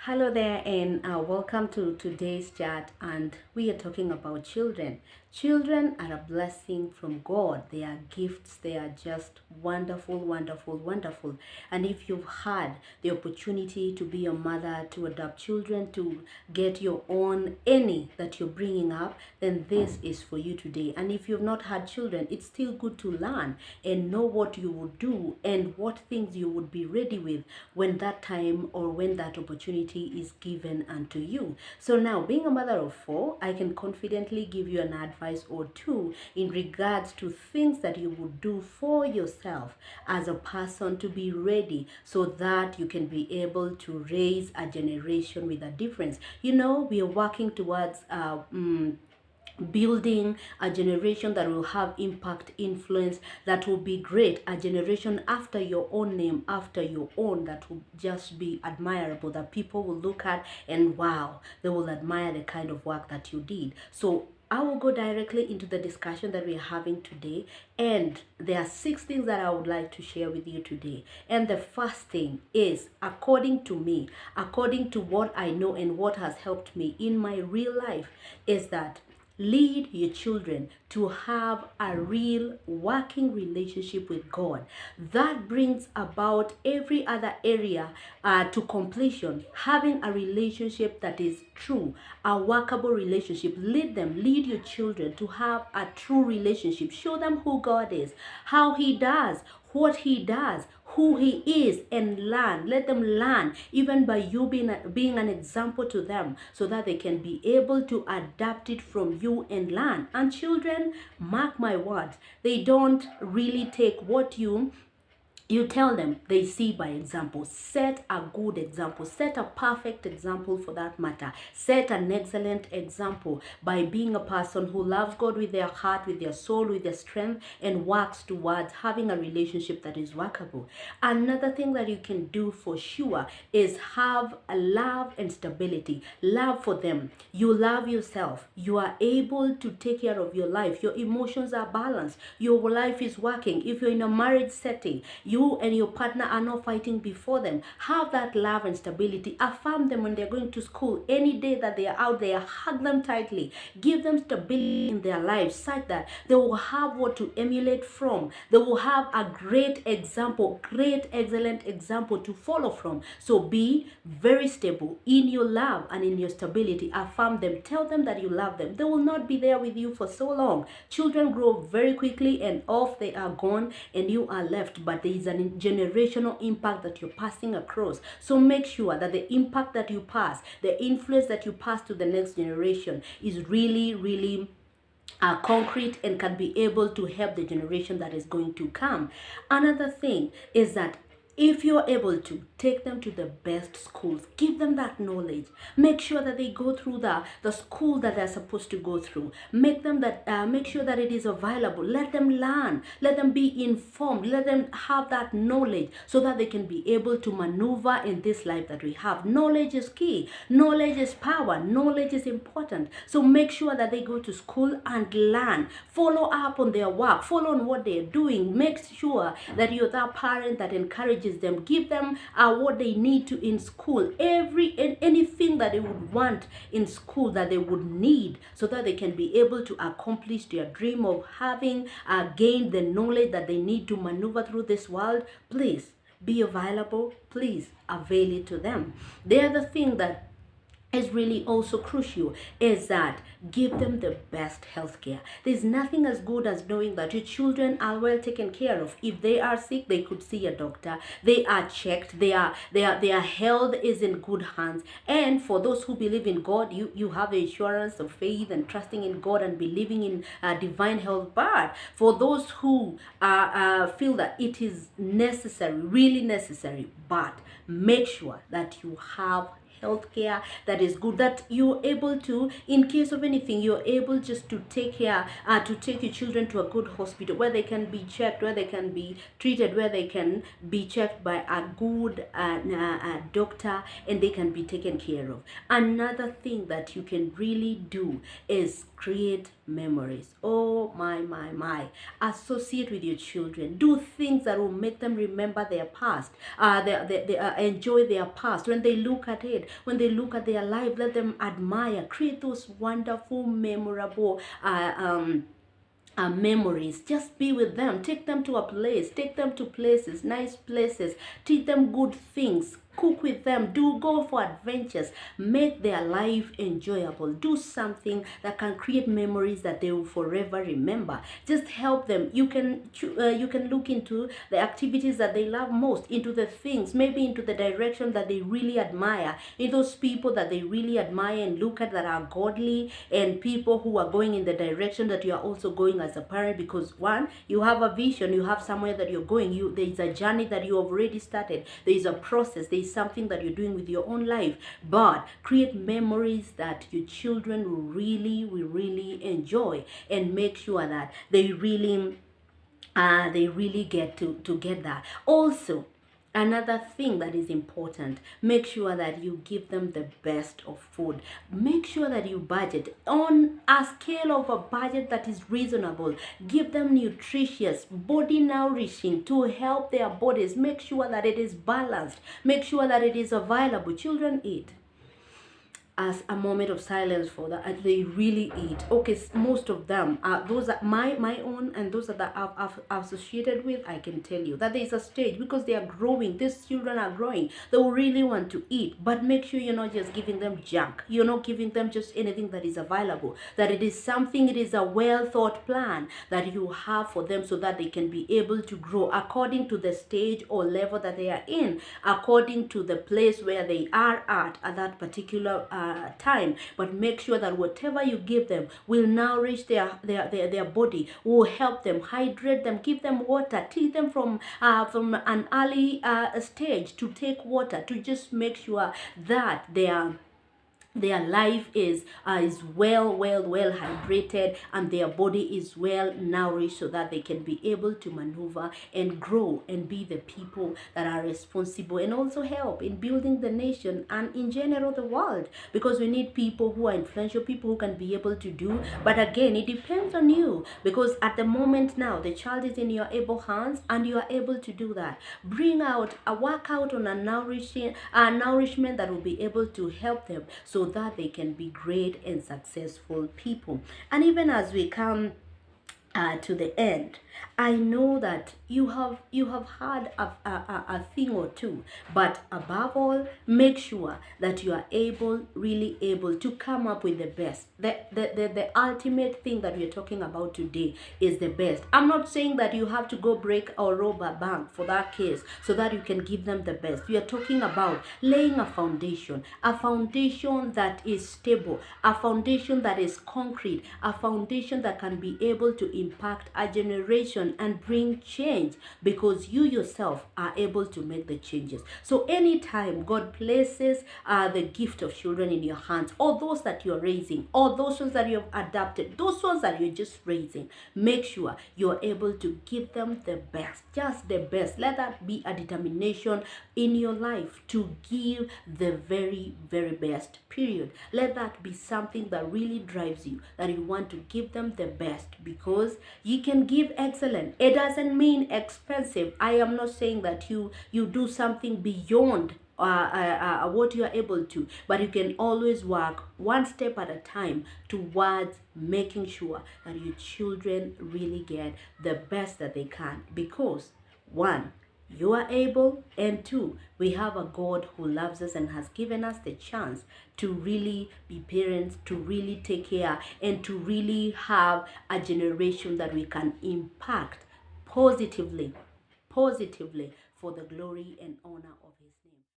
Hello there, and welcome to today's chat. And we are talking about children. Children are a blessing from God. They are gifts. They are just wonderful, wonderful, wonderful. And if you've had the opportunity to be a mother, to adopt children, to get your own any that you're bringing up, then this is for you today. And if you've not had children, it's still good to learn and know what you would do and what things you would be ready with when that time or when that opportunity is given unto you. So now, being a mother of four, I can confidently give you an advice or two in regards to things that you would do for yourself as a person to be ready so that you can be able to raise a generation with a difference. You know, we are working towards building a generation that will have impact, influence, that will be great, a generation after your own name, after your own, that will just be admirable, that people will look at and wow, they will admire the kind of work that you did. So I will go directly into the discussion that we're having today, and there are 6 things that I would like to share with you today. And the first thing is, according to me, according to what I know and what has helped me in my real life, is that lead your children to have a real working relationship with God. That brings about every other area to completion. Having a relationship that is true, a workable relationship. Lead your children to have a true relationship. Show them who God is, how He does, what He does, who He is, and learn. Let them learn even by you being an example to them so that they can be able to adapt it from you and learn. And children, mark my words, they don't really take what you tell them, they see by example. Set a good example. Set a perfect example for that matter. Set an excellent example by being a person who loves God with their heart, with their soul, with their strength, and works towards having a relationship that is workable. Another thing that you can do for sure is have a love and stability. Love for them. You love yourself. You are able to take care of your life. Your emotions are balanced. Your life is working. If you're in a marriage setting, you and your partner are not fighting before them. Have that love and stability. Affirm them when they're going to school. Any day that they are out there, hug them tightly. Give them stability in their lives such that they will have what to emulate from. They will have a great example, great excellent example to follow from. So be very stable in your love and in your stability. Affirm them. Tell them that you love them. They will not be there with you for so long. Children grow very quickly and off they are gone and you are left. But there is a generational impact that you're passing across. So make sure that the impact that you pass, the influence that you pass to the next generation is really, really concrete and can be able to help the generation that is going to come. Another thing is that if you're able to take them to the best schools, give them that knowledge. Make sure that they go through the school that they're supposed to go through. Make sure that it is available. Let them learn. Let them be informed. Let them have that knowledge so that they can be able to maneuver in this life that we have. Knowledge is key. Knowledge is power. Knowledge is important. So make sure that they go to school and learn. Follow up on their work. Follow on what they're doing. Make sure that you're that parent that encourages them. Give them what they need to in school. Anything that they would want in school that they would need so that they can be able to accomplish their dream of having gained the knowledge that they need to maneuver through this world. Please be available. Please avail it to them. The other thing that is really also crucial is that give them the best healthcare. There's nothing as good as knowing that your children are well taken care of. If they are sick, they could see a doctor. They are checked. Their health is in good hands. And for those who believe in God, you have the assurance of faith and trusting in God and believing in divine health. But for those who feel that it is necessary, really necessary, but make sure that you have healthcare that is good, that you're able to, in case of anything, you're able just to take care, to take your children to a good hospital where they can be checked, where they can be treated, where they can be checked by a good doctor, and they can be taken care of. Another thing that you can really do is create memories. Oh my. Associate with your children. Do things that will make them remember their past. They enjoy their past. When they look at it, When they look at their life, let them admire, create those wonderful, memorable memories. Just be with them, take them to a place, take them to places, nice places, teach them good things, cook with them, go for adventures, make their life enjoyable, do something that can create memories that they will forever remember. Just help them. You can look into the activities that they love most, into the things, maybe into the direction that they really admire, in those people that they really admire and look at that are godly, and people who are going in the direction that you are also going as a parent. Because one, you have a vision, you have somewhere that you're going, there is a journey that you have already started, there is a process, there is something that you're doing with your own life. But create memories that your children will really enjoy, and make sure that they really get to get that. Also, another thing that is important, make sure that you give them the best of food. Make sure that you budget on a scale of a budget that is reasonable. Give them nutritious, body nourishing to help their bodies. Make sure that it is balanced. Make sure that it is available. Children eat. As a moment of silence for that, and they really eat. Okay, most of them are those are my own, and those that I've associated with. I can tell you that there is a stage, because they are growing, these children are growing, they will really want to eat. But make sure you're not just giving them junk, you're not giving them just anything that is available, that it is something, it is a well thought plan that you have for them, so that they can be able to grow according to the stage or level that they are in, according to the place where they are at that particular time. But make sure that whatever you give them will nourish their body, will help them, hydrate them, give them water, teach them from an early stage to take water, to just make sure that their life is well hydrated, and their body is well nourished, so that they can be able to maneuver and grow and be the people that are responsible, and also help in building the nation and in general the world. Because we need people who are influential, people who can be able to do. But again, it depends on you, because at the moment now the child is in your able hands, and you are able to do that. Bring out a workout on a nourishment that will be able to help them, so that they can be great and successful people. And even as we come to the end, I know that you have had a thing or two, but above all, make sure that you are really able to come up with the best. The ultimate thing that we are talking about today is the best. I'm not saying that you have to go break or rob a bank for that case, so that you can give them the best. We are talking about laying a foundation that is stable, a foundation that is concrete, a foundation that can be able to impact a generation and bring change, because you yourself are able to make the changes. So anytime God places the gift of children in your hands, or those that you're raising, or those ones that you have adopted, those ones that you're just raising, make sure you're able to give them the best, just the best. Let that be a determination in your life, to give the very best, period. Let that be something that really drives you, that you want to give them the best, because you can give excellent. It doesn't mean expensive. I am not saying that you do something beyond what you are able to, but you can always work one step at a time towards making sure that your children really get the best that they can. Because one, you are able, and two, we have a God who loves us and has given us the chance to really be parents, to really take care, and to really have a generation that we can impact positively for the glory and honor of His